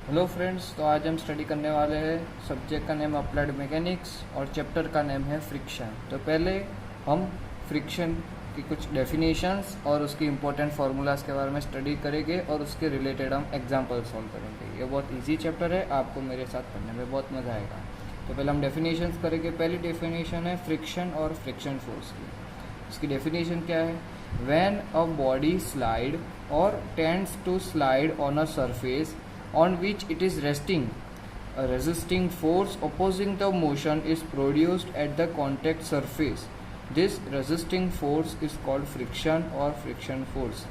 Hello friends, तो आज हम स्टडी करने वाले हैं। सब्जेक्ट का नेम अप्लाइड मैकेनिक्स और चैप्टर का नेम है फ्रिक्शन। तो पहले हम फ्रिक्शन की कुछ डेफिनेशंस और उसकी इंपॉर्टेंट फार्मूलाज के बारे में स्टडी करेंगे और उसके रिलेटेड हम एग्जांपल सॉल्व करेंगे। ये बहुत इजी चैप्टर है, आपको मेरे साथ पढ़ने में बहुत मज़ा आएगा। तो पहले हम डेफिनेशंस करेंगे। पहली डेफिनेशन है फ्रिक्शन और फ्रिक्शन फोर्स की। इसकी डेफिनेशन क्या है? When a body slide or tends to slide on a surface on which it is resting, a resisting force opposing the motion is produced at the contact surface. This resisting force is called friction or friction force.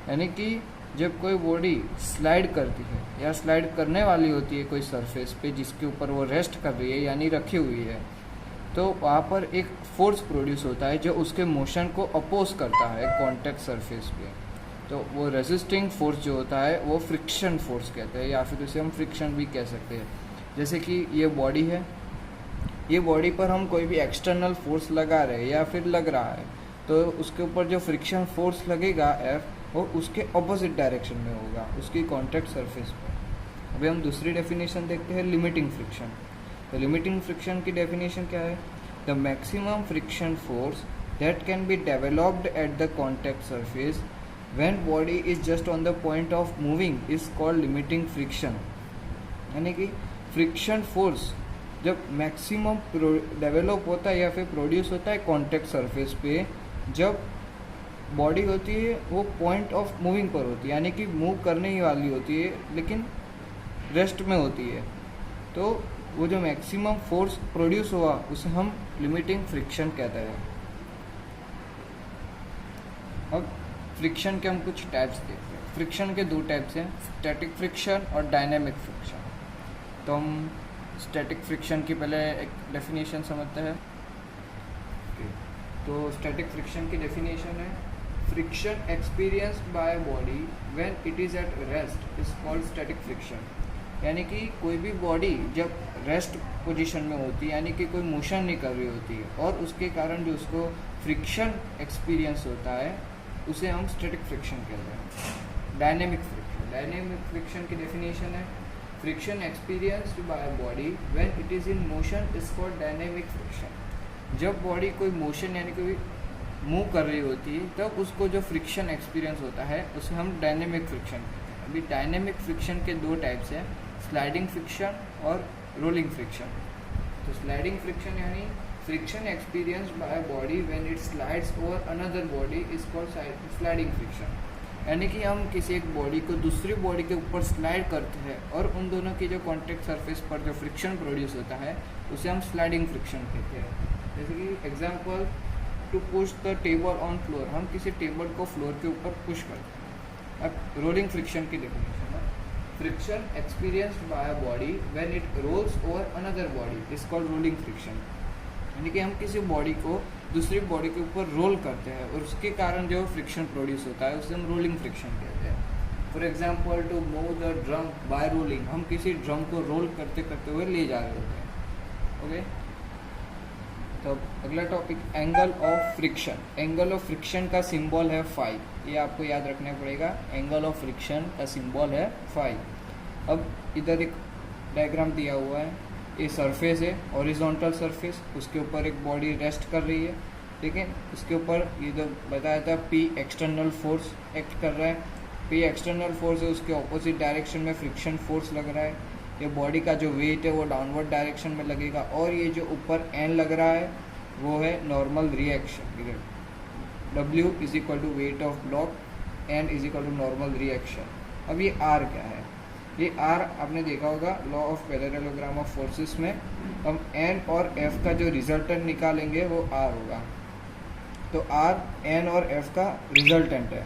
यानी कि जब कोई body slide करती है या slide करने वाली होती है कोई सरफेस पे जिसके ऊपर वो रेस्ट कर रही है यानी रखी हुई है, तो वहाँ पर एक फोर्स प्रोड्यूस होता है जो उसके मोशन को अपोज करता है कॉन्टैक्ट सरफेस पे। तो वो रेजिस्टिंग फोर्स जो होता है वो फ्रिक्शन फोर्स कहते हैं, या फिर उसे हम फ्रिक्शन भी कह सकते हैं। जैसे कि ये बॉडी है, ये बॉडी पर हम कोई भी एक्सटर्नल फोर्स लगा रहे हैं या फिर लग रहा है, तो उसके ऊपर जो फ्रिक्शन फोर्स लगेगा एफ, वो उसके ऑपोजिट डायरेक्शन में होगा उसकी कॉन्टैक्ट सरफेस पर। अभी हम दूसरी डेफिनेशन देखते हैं, लिमिटिंग फ्रिक्शन। तो लिमिटिंग फ्रिक्शन की डेफिनेशन क्या है? The maximum friction force that can be developed at the contact surface when body is just on the point of moving is called limiting friction। यानी कि friction force जब maximum develop होता है या फिर प्रोड्यूस होता है कॉन्टैक्ट सरफेस पे, जब बॉडी होती है वो पॉइंट ऑफ मूविंग पर होती है, यानी कि मूव करने ही वाली होती है लेकिन रेस्ट में होती है। तो वो जो मैक्सिमम फोर्स प्रोड्यूस हुआ उसे हम लिमिटिंग फ्रिक्शन कहते हैं। अब फ्रिक्शन के हम कुछ टाइप्स देखते हैं। फ्रिक्शन के दो टाइप्स हैं, स्टैटिक फ्रिक्शन और डायनेमिक फ्रिक्शन। तो हम स्टैटिक फ्रिक्शन की पहले एक डेफिनेशन समझते हैं। तो स्टैटिक फ्रिक्शन की डेफिनेशन है, friction experienced by body when it is at rest is called static friction. यानी कि कोई भी बॉडी जब रेस्ट पोजीशन में होती है, यानी कि कोई मोशन नहीं कर रही होती है, और उसके कारण जो उसको फ्रिक्शन एक्सपीरियंस होता है उसे हम स्टैटिक फ्रिक्शन कहते हैं। डायनेमिक फ्रिक्शन की डेफिनेशन है, friction experienced by body when it is in motion is called dynamic friction. जब बॉडी कोई मोशन यानी कोई मूव कर रही होती है तब उसको जो फ्रिक्शन एक्सपीरियंस होता है उसे हम डायनेमिक फ्रिक्शन कहते हैं। अभी डायनेमिक फ्रिक्शन के दो टाइप्स हैं, स्लाइडिंग फ्रिक्शन और रोलिंग फ्रिक्शन। तो स्लाइडिंग फ्रिक्शन यानी friction experienced by body when it slides over another body is called sliding friction. यानी कि हम किसी एक बॉडी को दूसरी बॉडी के ऊपर स्लाइड करते हैं और उन दोनों की जो कॉन्टैक्ट सरफेस पर जो फ्रिक्शन प्रोड्यूस होता है उसे हम स्लाइडिंग फ्रिक्शन कहते हैं। जैसे कि example, to push the table on floor, हम किसी टेबल को फ्लोर के ऊपर पुश करते हैं। अब रोलिंग फ्रिक्शन की डेफिनेशन है, friction experienced by a body when it rolls over another body is called rolling friction. यानी कि हम किसी बॉडी को दूसरी बॉडी के ऊपर रोल करते हैं और उसके कारण जो फ्रिक्शन प्रोड्यूस होता है उसे हम रोलिंग फ्रिक्शन कहते हैं। For example, to move the drum by rolling, हम किसी ड्रम को रोल करते करते हुए ले जा रहे होते हैं। ओके, तो अगला topic, angle of friction. Angle of friction का सिंबल है फाई, ये आपको याद रखना पड़ेगा। एंगल ऑफ फ्रिक्शन का सिंबल है फाई। अब इधर एक डायग्राम दिया हुआ है, ये सरफेस है, हॉरिजॉन्टल सरफेस, उसके ऊपर एक बॉडी रेस्ट कर रही है, ठीक है। उसके ऊपर ये जो बताया था पी एक्सटर्नल फोर्स एक्ट कर रहा है, पी एक्सटर्नल फोर्स है, उसके ऑपोजिट डायरेक्शन में फ्रिक्शन फोर्स लग रहा है। ये बॉडी का जो वेट है वो डाउनवर्ड डायरेक्शन में लगेगा, और ये जो ऊपर एन लग रहा है वो है normal reaction. W is equal to weight of block, N is equal to normal reaction. अब ये R क्या है? ये R आपने देखा होगा law of parallelogram of forces में, हम N और F का जो रिजल्टेंट निकालेंगे वो R होगा। तो R N और F का रिजल्टेंट है।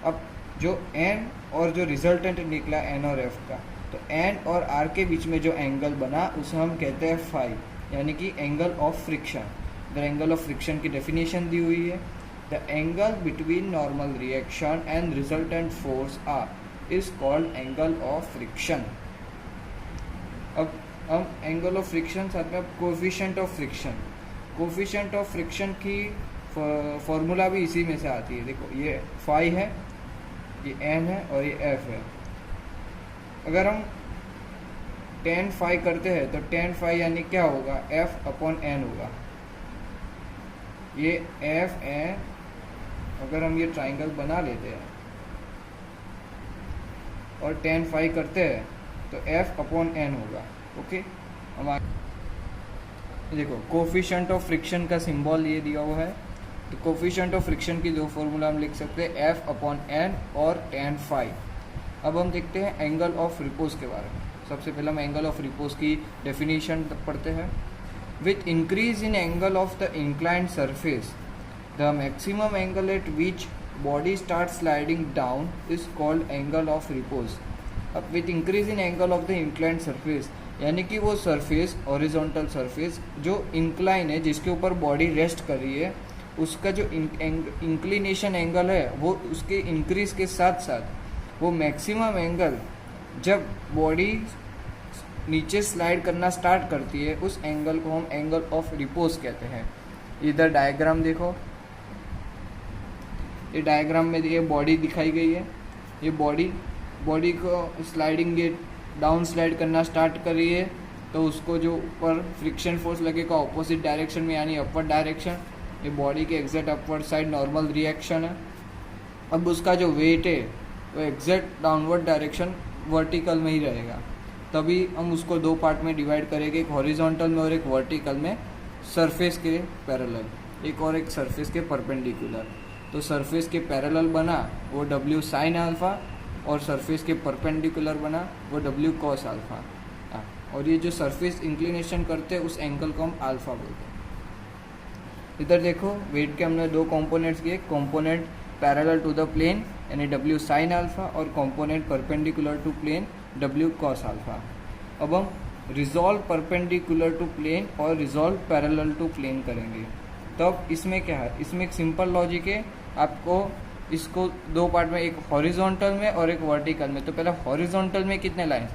अब जो N और जो रिजल्टेंट निकला N और F का, तो N और R के बीच में जो एंगल बना उसे हम कहते हैं फाई, यानी कि angle of friction. The angle of friction की डेफिनेशन दी हुई है, the angle between normal reaction and resultant force R is called angle of friction। अब हम एंगल ऑफ फ्रिक्शन साथ में coefficient of friction, coefficient of friction की formula भी इसी में से आती है। देखो, ये फाई है, ये एन है और ये एफ है। अगर हम tan phi करते हैं तो tan phi यानी क्या होगा, F/n होगा। ये F/n, अगर हम ये ट्राइंगल बना लेते हैं और tan phi करते हैं तो F/n होगा। ओके, हम देखो कोफिशिएंट ऑफ फ्रिक्शन का सिंबल ये दिया हुआ है। तो कोफिशिएंट ऑफ फ्रिक्शन की दो फॉर्मूला हम लिख सकते हैं, F/n और tan phi। अब हम देखते हैं एंगल ऑफ रिपोज के बारे में। सबसे पहले हम एंगल ऑफ रिपोज की डेफिनेशन पढ़ते हैं। With increase in angle of the inclined surface the maximum angle at which body start sliding down is called angle of repose. अब with increase in angle of the inclined surface यानी कि वो surface, horizontal surface जो incline है, जिसके ऊपर body rest कर रही है, उसका जो इंक्लिनेशन एंगल है वो उसके इंक्रीज के साथ साथ वो मैक्सिमम एंगल जब बॉडी नीचे स्लाइड करना स्टार्ट करती है, उस एंगल को हम एंगल ऑफ रिपोज कहते हैं। इधर डायग्राम देखो, ये डायग्राम में ये बॉडी दिखाई गई है। ये बॉडी को स्लाइडिंग, ये डाउन स्लाइड करना स्टार्ट कर रही है, तो उसको जो ऊपर फ्रिक्शन फोर्स लगेगा ऑपोजिट डायरेक्शन में यानी अपवर्ड डायरेक्शन, ये बॉडी के exact upward side normal reaction है। अब उसका जो वेट है वो एग्जैक्ट डाउनवर्ड डायरेक्शन वर्टिकल में ही रहेगा। तभी हम उसको दो पार्ट में डिवाइड करेंगे, एक हॉरिजॉन्टल में और एक वर्टिकल में, सरफेस के पैरेलल, एक और एक सरफेस के परपेंडिकुलर। तो सरफेस के पैरेलल बना वो W sin अल्फा और सरफेस के परपेंडिकुलर बना वो W cos अल्फा। और ये जो सरफेस इंक्लिनेशन करते हैं उस एंगल को हम अल्फा बोलते हैं। इधर देखो वेट के हमने दो कंपोनेंट्स किए, component parallel to the plane यानी W sin अल्फा और component perpendicular to plane W cos alpha. अब हम रिजॉल्व परपेंडिकुलर टू प्लेन और रिजॉल्व पैरेलल टू प्लेन करेंगे। तब इसमें क्या है, इसमें एक सिंपल लॉजिक है, आपको इसको दो पार्ट में, एक हॉरिजॉन्टल में और एक वर्टिकल में। तो पहले हॉरिजॉन्टल में कितने लाइन,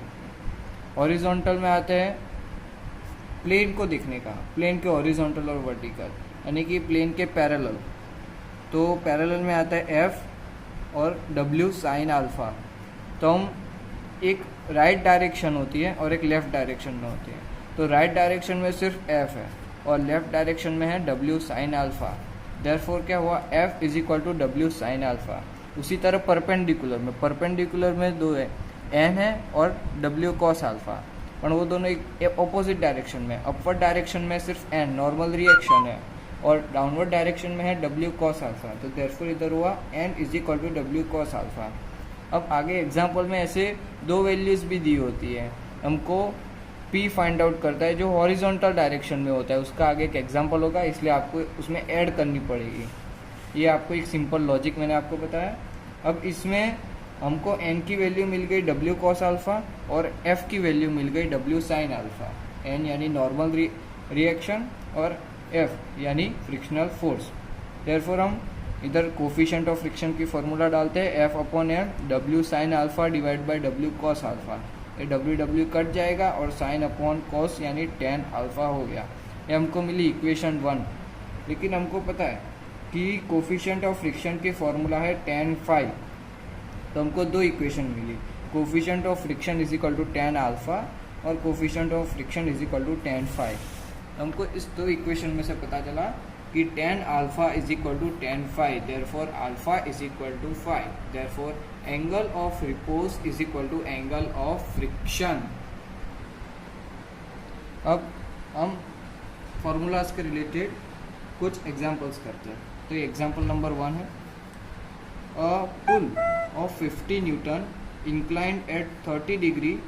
हॉरिजॉन्टल में आते हैं प्लेन को देखने का, प्लेन के हॉरिजॉन्टल और वर्टिकल यानी कि प्लेन के पैरेलल। तो पैरेलल में आता है F और W sin अल्फा। तो हम एक राइट डायरेक्शन होती है और एक लेफ़्ट डायरेक्शन में होती है। तो राइट डायरेक्शन में सिर्फ F है और लेफ़्ट डायरेक्शन में है W sin अल्फा। देयरफॉर क्या हुआ, F is equal to W sin alpha. उसी तरह परपेंडिकुलर में दो है, N है और W cos अल्फा, पर वो दोनों एक ऑपोजिट डायरेक्शन में। अपवर्ड डायरेक्शन में सिर्फ N नॉर्मल रिएक्शन है और डाउनवर्ड डायरेक्शन में है W cos अल्फा। तो देयरफॉर इधर हुआ N is equal to W cos alpha. अब आगे एग्जाम्पल में ऐसे दो वैल्यूज़ भी दी होती है, हमको P फाइंड आउट करता है जो हॉरिजॉन्टल डायरेक्शन में होता है, उसका आगे एक एग्जाम्पल होगा, इसलिए आपको उसमें ऐड करनी पड़ेगी। ये आपको एक सिंपल लॉजिक मैंने आपको बताया। अब इसमें हमको N की वैल्यू मिल गई W cos अल्फा और F की वैल्यू मिल गई W sin अल्फा। N यानी नॉर्मल रिएक्शन और F यानी फ्रिक्शनल फोर्स। देयरफॉर हम इधर कोफिशिएंट ऑफ फ्रिक्शन की फॉर्मूला डालते हैं, F/n W sin alpha divide by W cos alpha. ये W कट जाएगा और sin अपॉन cos यानी tan अल्फा हो गया। ये हमको मिली इक्वेशन 1। लेकिन हमको पता है कि कोफिशिएंट ऑफ फ्रिक्शन की फॉर्मूला है tan phi। तो हमको दो इक्वेशन मिली, coefficient of friction is equal to tan alpha और coefficient of friction is equal to tan phi। हमको इस दो इक्वेशन में से पता चला कि tan alpha is equal to tan phi, therefore alpha is equal to phi, therefore angle of repose is equal to angle of friction. अब हम फॉर्मूलाज के रिलेटेड कुछ एग्जांपल्स करते हैं। तो ये एग्जांपल नंबर 1 है, अ पुल of 50 Newton inclined at 30 degree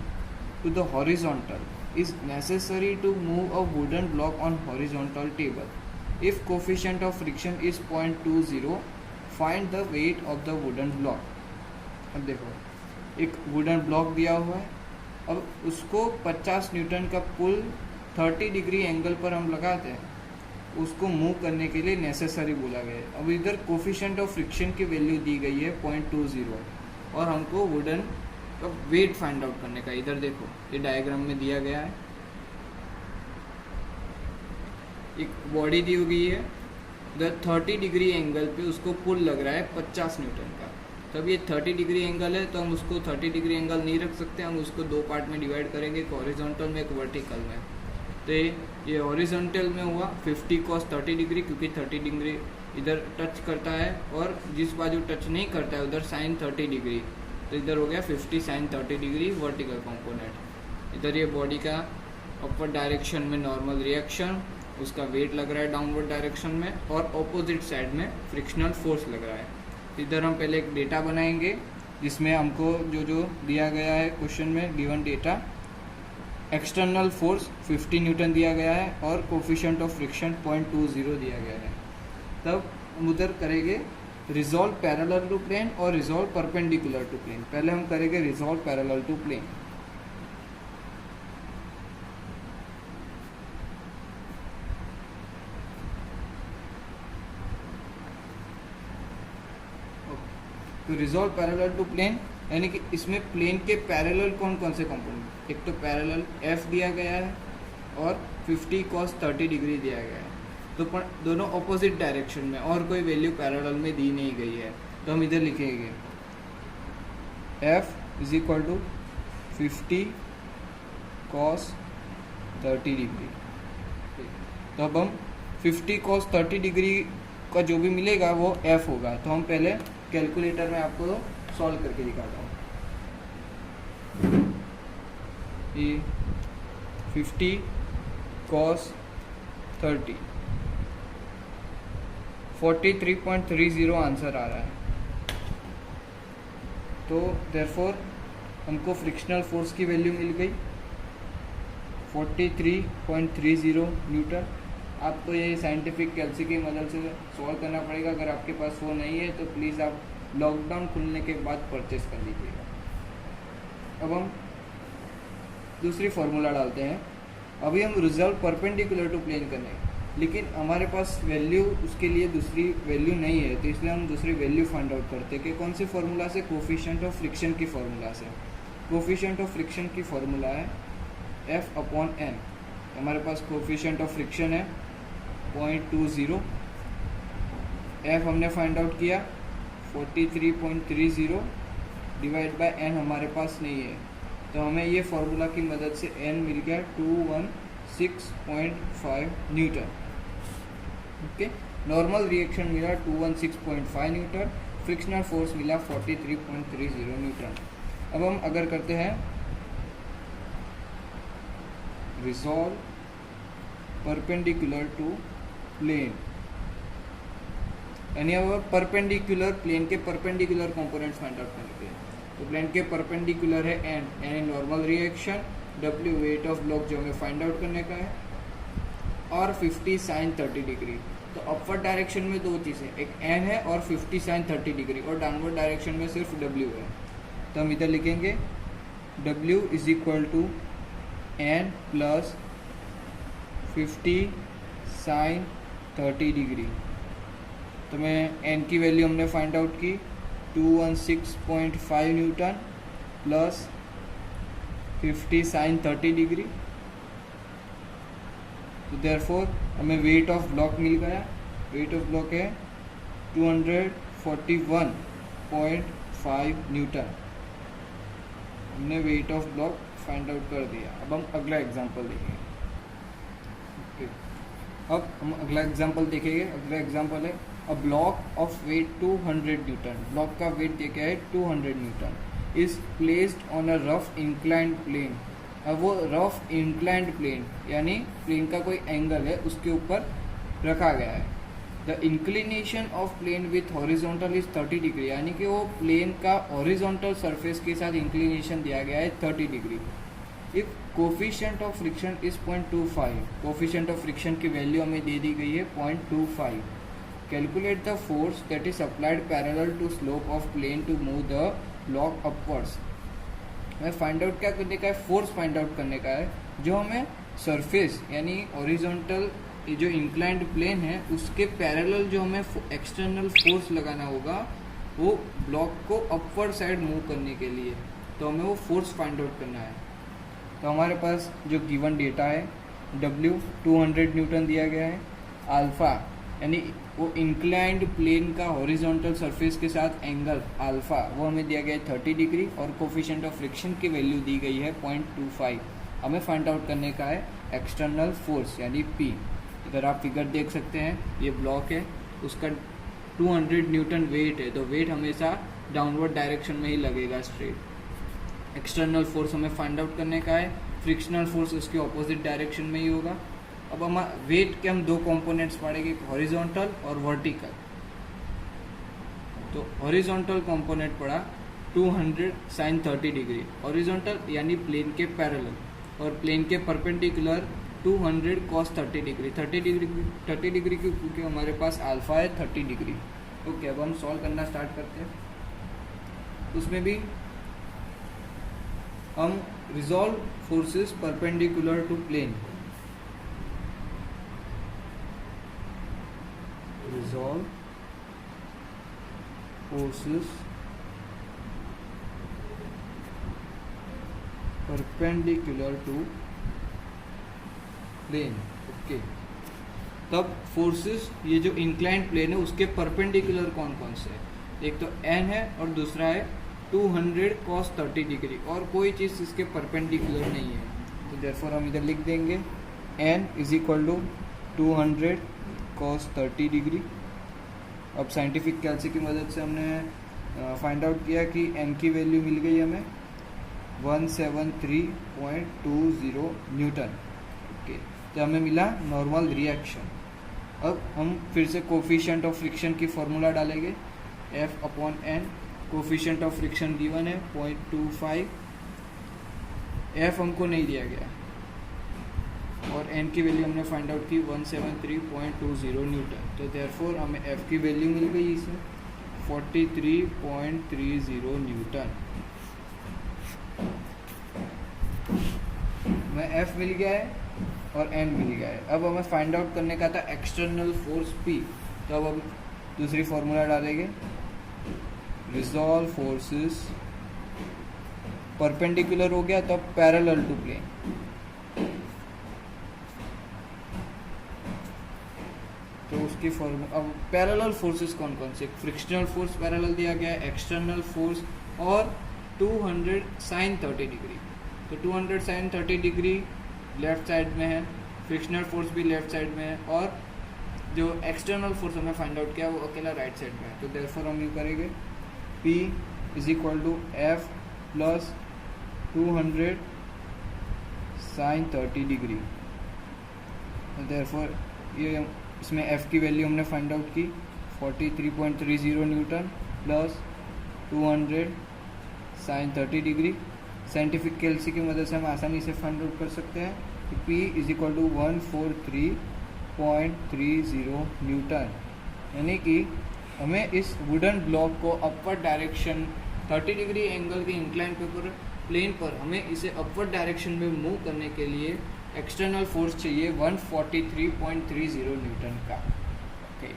to the horizontal is necessary to move a wooden block on horizontal table. If coefficient of friction is 0.20, find the weight of the wooden block. अब देखो एक wooden block दिया हुआ है, अब उसको 50 Newton का पुल 30 degree angle पर हम लगाते हैं, उसको मूव करने के लिए नेसेसरी बोला गया है। अब इधर कोफिशिएंट ऑफ फ्रिक्शन की वैल्यू दी गई है 0.20 और हमको वुडन का वेट फाइंड आउट करने का। इधर देखो ये डायग्राम में दिया गया है, एक बॉडी दी गई है, 30 डिग्री एंगल पे उसको पुल लग रहा है 50 न्यूटन का। तो अब ये 30 डिग्री एंगल है, तो हम उसको 30 डिग्री एंगल नहीं रख सकते, हम उसको दो पार्ट में डिवाइड करेंगे, एक हॉरिजॉन्टल में एक वर्टिकल में। तो ये हॉरिजॉन्टल में हुआ 50 cos 30 डिग्री, क्योंकि 30 डिग्री इधर टच करता है, और जिस बाजू टच नहीं करता है उधर sin 30 डिग्री, तो इधर हो गया 50 sin 30 डिग्री वर्टिकल कंपोनेंट। इधर ये बॉडी का अपवर्ड डायरेक्शन में नॉर्मल रिएक्शन, उसका वेट लग रहा है डाउनवर्ड डायरेक्शन में, और ऑपोजिट साइड में फ्रिक्शनल फोर्स लग रहा है। इधर हम पहले एक डेटा बनाएंगे जिसमें हमको जो जो दिया गया है क्वेश्चन में given data, external force 50 Newton दिया गया है और कोफिशिएंट ऑफ फ्रिक्शन 0.20 दिया गया है। तब हम उधर करेंगे रिजॉल्व पैरेलल टू प्लेन और रिजॉल्व परपेंडिकुलर टू प्लेन। पहले हम करेंगे रिजॉल्व पैरेलल टू प्लेन। तो रिजॉल्व पैरेलल टू प्लेन यानी कि इसमें प्लेन के पैरेलल कौन कौन से कंपोनेंट, एक तो पैरेलल एफ दिया गया है और 50 cos 30 डिग्री दिया गया है, तो दोनों ऑपोजिट डायरेक्शन में, और कोई वैल्यू पैरेलल में दी नहीं गई है। तो हम इधर लिखेंगे F is equal to 50 cos 30 degree. तो अब हम 50 cos 30 डिग्री का जो भी मिलेगा वो F होगा। तो हम पहले कैलकुलेटर में आपको सॉल्व करके दिखाता हूँ। ये 50 cos 30 43.30 आंसर आ रहा है। तो देयरफॉर हमको फ्रिक्शनल फोर्स की वैल्यू मिल गई 43.30 न्यूटन। आपको ये साइंटिफिक कैलसी की मदद से सॉल्व करना पड़ेगा। अगर आपके पास वो नहीं है तो प्लीज़ आप लॉकडाउन खुलने के बाद परचेस कर लीजिएगा। अब हम दूसरी फार्मूला डालते हैं। अभी हम रिजल्ट परपेंडिकुलर टू प्लेन करने, लेकिन हमारे पास वैल्यू उसके लिए दूसरी वैल्यू नहीं है, तो इसलिए हम दूसरी वैल्यू फाइंड आउट करते हैं कि कौन सी फार्मूला से, कोफिशिएंट ऑफ फ्रिक्शन की फार्मूला से। कोफिशिएंट ऑफ फ्रिक्शन की फार्मूला है F/n। हमारे पास कोफिशिएंट ऑफ फ्रिक्शन है 0.20, F हमने फाइंड आउट किया 43.30 डिवाइड बाय n हमारे पास नहीं है, तो हमें ये फार्मूला की मदद से n मिल गया 216.5 न्यूटन। ओके, नॉर्मल रिएक्शन मिला 216.5 न्यूटन, फ्रिक्शनल फोर्स मिला 43.30 न्यूटन। अब हम अगर करते हैं रिजॉल्व परपेंडिकुलर टू प्लेन, यानी अब परपेंडिकुलर प्लेन के परपेंडिकुलर कंपोनेंट्स फाइंड आउट करते हैं। तो प्लेन के परपेंडिकुलर है n, यानी normal reaction, W wait of block जो हमें फाइंड आउट करने का है, और 50 sin 30 डिग्री। तो अपवर्ड डायरेक्शन में दो चीज़ें, एक n है और 50 sin 30 डिग्री, और डाउनवर्ड डायरेक्शन में सिर्फ W है। तो हम इधर लिखेंगे W is equal to n plus 50 sin 30 degree. तो मैं n की वैल्यू हमने फाइंड आउट की 216.5 न्यूटन प्लस 50 sin 30 डिग्री। तो देयरफॉर हमें वेट ऑफ ब्लॉक मिल गया। वेट ऑफ ब्लॉक है 241.5 न्यूटन। हमने wait of block find out कर दिया। अब हम अगला एग्जांपल देखेंगे। अब हम अगला एग्जांपल देखेंगे। अगला एग्जांपल है a block of weight 200 newton. Block का वेट देखा है 200 newton is placed on a rough inclined plane. अब वो रफ इंक्लाइंड प्लेन यानी प्लेन का कोई एंगल है उसके ऊपर रखा गया है। The inclination of plane with horizontal is 30 degree, यानी कि वो प्लेन का हॉरिजॉन्टल सरफेस के साथ इंक्लिनेशन दिया गया है 30 degree. If coefficient of friction is 0.25, coefficient of friction की वैल्यू हमें दे दी गई है 0.25। Calculate the force that is applied parallel to slope of plane to move the block upwards. हमें फाइंड आउट क्या करने का है, फोर्स फाइंड आउट करने का है जो हमें सरफेस यानी हॉरिजॉन्टल जो इंक्लाइंड प्लेन है उसके पैरेलल जो हमें एक्सटर्नल फोर्स लगाना होगा वो ब्लॉक को अपवर्ड साइड मूव करने के लिए, तो हमें वो फोर्स फाइंड आउट करना है। तो हमारे पास जो गिवन डेटा है W 200 न्यूटन दिया गया है, अल्फा यानी वो इंक्लाइंड प्लेन का हॉरिजॉन्टल सरफेस के साथ एंगल अल्फा वो हमें दिया गया है 30 डिग्री और कोफिशिएंट ऑफ फ्रिक्शन की वैल्यू दी गई है 0.25। हमें फाइंड आउट करने का है एक्सटर्नल फोर्स यानी P। इधर आप फिगर देख सकते हैं, ये ब्लॉक है, उसका 200 न्यूटन वेट है, तो वेट हमेशा डाउनवर्ड डायरेक्शन में ही लगेगा स्ट्रेट। एक्सटर्नल फोर्स हमें फाइंड आउट करने का है, फ्रिक्शनल फोर्स उसके ऑपोजिट डायरेक्शन में ही होगा। अब हम वेट के हम दो कंपोनेंट्स पढ़ेंगे, हॉरिजॉन्टल और वर्टिकल। तो हॉरिजॉन्टल कंपोनेंट पड़ा 200 sin 30 डिग्री, हॉरिजॉन्टल यानी प्लेन के पैरेलल, और प्लेन के परपेंडिकुलर 200 cos 30 डिग्री। 30 डिग्री क्योंकि हमारे पास अल्फा है 30 डिग्री। ओके, अब हम सॉल्व करना स्टार्ट करते हैं। उसमें भी हम resolve forces perpendicular to plane, resolve forces perpendicular to plane। Okay, तब फोर्सेस ये जो इंक्लाइंड प्लेन है उसके परपेंडिकुलर कौन कौन से है, एक तो n है और दूसरा है 200 cos 30 डिग्री, और कोई चीज़ इसके परपेंडिकुलर नहीं है। तो देयरफॉर हम इधर लिख देंगे n is equal to 200 cos 30 degree. अब साइंटिफिक कैलसी की मदद से हमने फाइंड आउट किया कि n की वैल्यू मिल गई हमें 173.20 न्यूटन। ओके, तो हमें मिला नॉर्मल रिएक्शन। अब हम फिर से कोफिशिएंट ऑफ फ्रिक्शन की फॉर्मूला डालेंगे, F/n। Coefficient of friction given है 0.25, F हमको नहीं दिया गया, और n की वैल्यू हमने फाइंड आउट की 173.20 न्यूटन। तो देयरफॉर हमें f की वैल्यू मिल गई इसमें 43.30 न्यूटन। हमें f मिल गया है और n मिल गया है। अब हमें फाइंड आउट करने का था एक्सटर्नल फोर्स P। तो अब हम दूसरी फॉर्मूला डालेंगे, रिजॉल्व फोर्सेस परपेंडिकुलर हो गया, तब पैरेलल टू प्लेन। तो उसकी फॉर्मूला, अब पैरेलल फोर्सेस कौन कौन से, फ्रिक्शनल फोर्स पैरेलल दिया गया है, एक्सटर्नल फोर्स और 200 sin 30 डिग्री। तो 200 sin 30 डिग्री लेफ्ट साइड में है, फ्रिक्शनल फोर्स भी लेफ्ट साइड में है, और जो एक्सटर्नल फोर्स हमें फाइंड आउट किया वो अकेला राइट साइड में है। तो देयरफॉर हम ये करेंगे P is equal to F plus 200 sin 30 degree. तो देयरफॉर ये इसमें f की वैल्यू हमने फाइंड आउट की 43.30 न्यूटन प्लस 200 sin 30 डिग्री। साइंटिफिक कैलसी की मदद से हम आसानी से फाइंड आउट कर सकते हैं कि P is equal to 143.30 newton. यानी कि हमें इस वुडन ब्लॉक को अपवर्ड डायरेक्शन 30 डिग्री एंगल के इंक्लाइन प्लेन पर हमें इसे अपवर्ड डायरेक्शन में मूव करने के लिए एक्सटर्नल फोर्स चाहिए 143.30 न्यूटन का। ओके,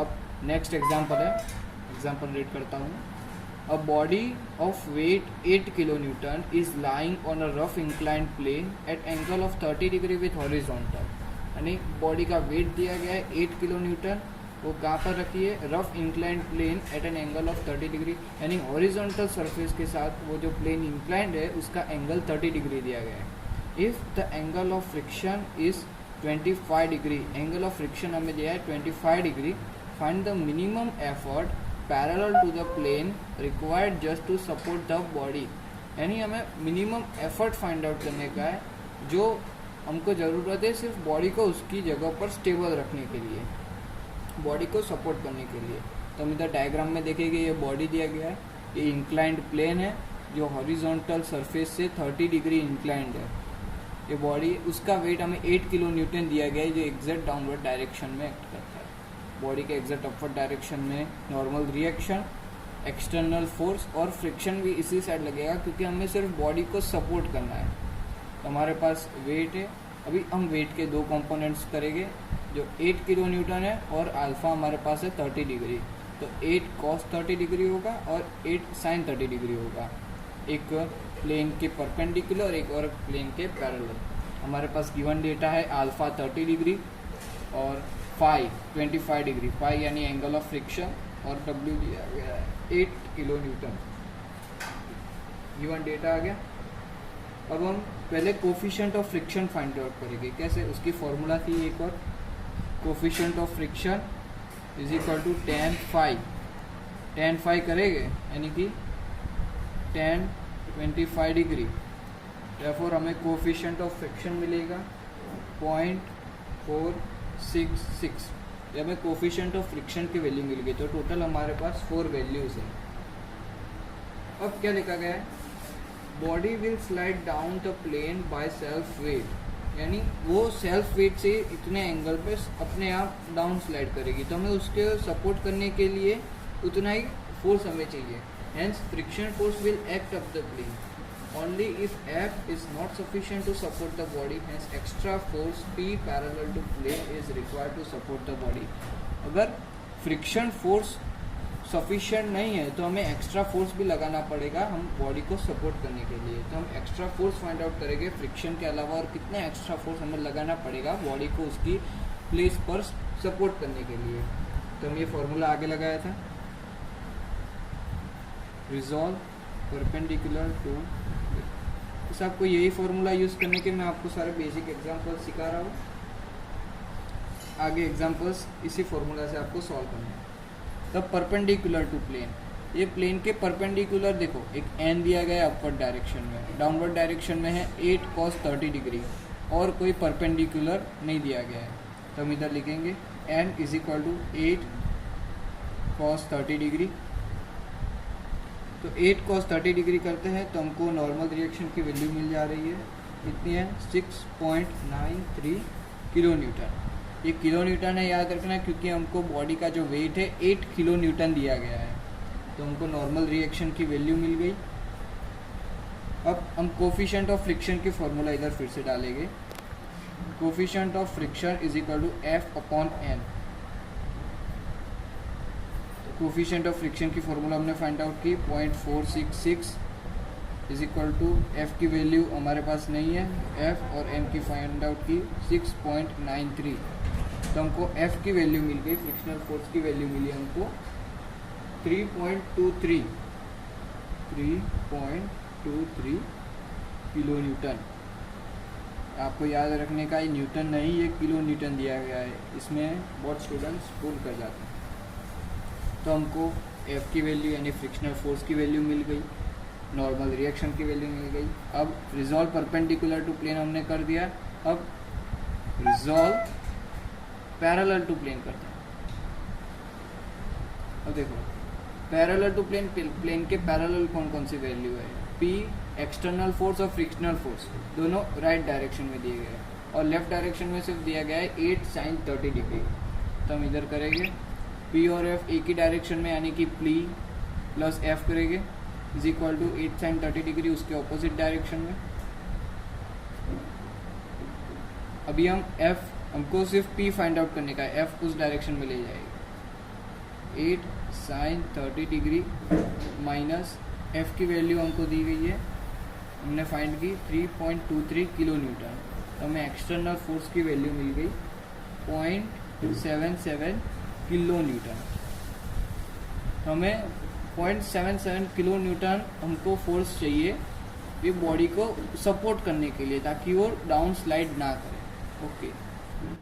अब नेक्स्ट एग्जांपल है, एग्जांपल रीड करता हूँ। A body of weight 8 kilo newton is lying on a rough inclined plane at angle of 30 degree with horizontal. यानी बॉडी का वेट दिया गया है 8 किलो न्यूटन, वो कहाँ पर रखी है, rough inclined plane at an angle of 30 degree. यानी हॉरिजॉन्टल सरफेस के साथ वो जो प्लेन इंक्लाइंड है उसका एंगल 30 डिग्री दिया गया है। If the angle of friction is 25 degree, angle of friction हमें दिया है 25 degree, find the minimum effort parallel to the plane required just to support the body. यानी हमें मिनिमम एफर्ट फाइंड आउट करने का है जो हमको ज़रूरत है सिर्फ बॉडी को उसकी जगह पर स्टेबल रखने के लिए, बॉडी को सपोर्ट करने के लिए। तो हम इधर डायग्राम में देखेंगे, ये बॉडी दिया गया है, ये इंक्लाइंड प्लेन है जो हॉरिजॉन्टल सरफेस से 30 डिग्री इंक्लाइंड है। ये बॉडी, उसका वेट हमें 8 किलो न्यूटन दिया गया है जो एग्जैक्ट डाउनवर्ड डायरेक्शन में एक्ट करता है। बॉडी के एग्जैक्ट अपवर्ड डायरेक्शन में नॉर्मल रिएक्शन, एक्सटर्नल फोर्स और फ्रिक्शन भी इसी साइड लगेगा क्योंकि हमें सिर्फ बॉडी को सपोर्ट करना है। तो हमारे पास वेट है, अभी हम वेट के दो कंपोनेंट्स करेंगे जो 8 किलो न्यूटन है और अल्फा हमारे पास है 30 डिग्री। तो 8 cos 30 डिग्री होगा और 8 sin 30 डिग्री होगा, एक प्लेन के परपेंडिकुलर एक और प्लेन के पैरेलल। हमारे पास गिवन डेटा है अल्फा 30 डिग्री और फाई 25 डिग्री, फाई यानी एंगल ऑफ फ्रिक्शन, और डब्ल्यू दिया गया है 8 किलो न्यूटन। गिवन डेटा आ गया। अब हम पहले coefficient of friction find out करेंगे। कैसे? उसकी फॉर्मूला थी एक और, coefficient of friction is equal to tan phi करेंगे यानी कि tan 25 डिग्री, therefore हमें कोफिशिएंट ऑफ फ्रिक्शन मिलेगा 0.466। ये हमें कोफिशिएंट ऑफ फ्रिक्शन की वैल्यू मिल गई। तो टोटल हमारे पास 4 वैल्यूज हैं। अब क्या लिखा गया है? Body will slide down the plane by self weight, यानी वो सेल्फ वेट से इतने एंगल पे अपने आप डाउन स्लाइड करेगी। तो हमें उसके सपोर्ट करने के लिए उतना ही फोर्स हमें चाहिए। Hence friction force will act up the plane only if F is not sufficient to support the body, hence extra force P parallel to plane is required to support the body। अगर friction force sufficient नहीं है तो हमें extra force भी लगाना पड़ेगा हम body को सपोर्ट करने के लिए। तो हम एक्स्ट्रा फोर्स फाइंड आउट करेंगे फ्रिक्शन के अलावा, और कितना एक्स्ट्रा फोर्स हमें लगाना पड़ेगा बॉडी को उसकी प्लेस पर सपोर्ट करने के लिए। तो हम ये फॉर्मूला आगे लगाया था, रिजॉल्व परपेंडिकुलर टू। इस आपको यही फॉर्मूला यूज़ करने के मैं आपको सारे बेसिक एग्जांपल्स सिखा रहा हूँ। आगे एग्जांपल्स इसी फॉर्मूला से आपको सॉल्व करना है। तब परपेंडिकुलर टू प्लेन, ये प्लेन के परपेंडिकुलर देखो, एक एन दिया गया है अपवर्ड डायरेक्शन में, डाउनवर्ड डायरेक्शन में है 8 cos 30 डिग्री, और कोई परपेंडिकुलर नहीं दिया गया है। तो हम इधर लिखेंगे N is equal to 8 cos 30 degree. तो 8 cos 30 डिग्री करते हैं तो हमको नॉर्मल रिएक्शन की वैल्यू मिल जा रही है, कितनी है? 6.93 किलो न्यूटन। ये किलो न्यूटन है, याद रखना, क्योंकि हमको बॉडी का जो वेट है 8 किलो न्यूटन दिया गया है। तो हमको नॉर्मल रिएक्शन की वैल्यू मिल गई। अब हम कोफिशिएंट ऑफ फ्रिक्शन की फॉर्मूला इधर फिर से डालेंगे। Coefficient of friction is equal to F/N। Coefficient of friction की फॉर्मूला हमने फाइंड आउट की 0.466 इज इक्वल टू एफ़ की वैल्यू हमारे पास नहीं है, एफ़ और एम की फाइंड आउट की 6.93। तो हमको एफ़ की वैल्यू मिल गई, फ्रिक्शनल फोर्स की वैल्यू मिली हमको 3.23 किलो न्यूटन। आपको याद रखने का, ये न्यूटन नहीं, ये किलो न्यूटन दिया गया है। इसमें बहुत स्टूडेंट्स भूल कर जाते हैं। तो हमको एफ की वैल्यू यानी फ्रिक्शनल फोर्स की वैल्यू मिल गई, नॉर्मल रिएक्शन की वैल्यू मिल गई। अब रिजॉल्व परपेंडिकुलर टू प्लेन हमने कर दिया। अब रिजॉल्व पैरेलल टू प्लेन करते हैं। अब देखो पैरेलल टू प्लेन, प्लेन के पैरेलल कौन कौन सी वैल्यू है? पी एक्सटर्नल फोर्स और फ्रिक्शनल फोर्स दोनों राइट डायरेक्शन में दिए गए हैं, और लेफ्ट डायरेक्शन में सिर्फ दिया गया है 8 sin 30 डिग्री। तो हम इधर करेंगे पी और एफ एक ही डायरेक्शन में, यानी कि पी प्लस एफ करेंगे is equal to 8 sin 30 degree उसके ऑपोजिट डायरेक्शन में। अभी हम एफ, हमको सिर्फ पी फाइंड आउट करने का है, एफ उस डायरेक्शन में ले जाएगी। 8 sin 30 डिग्री माइनस एफ की वैल्यू हमको दी गई है, हमने फाइंड की 3.23 किलो न्यूटन। तो हमें एक्सटर्नल फोर्स की वैल्यू मिल गई 0.77 किलो न्यूटन। तो हमें 0.77 किलो न्यूटन हमको फोर्स चाहिए ये बॉडी को सपोर्ट करने के लिए, ताकि वो डाउन स्लाइड ना करे। ओके।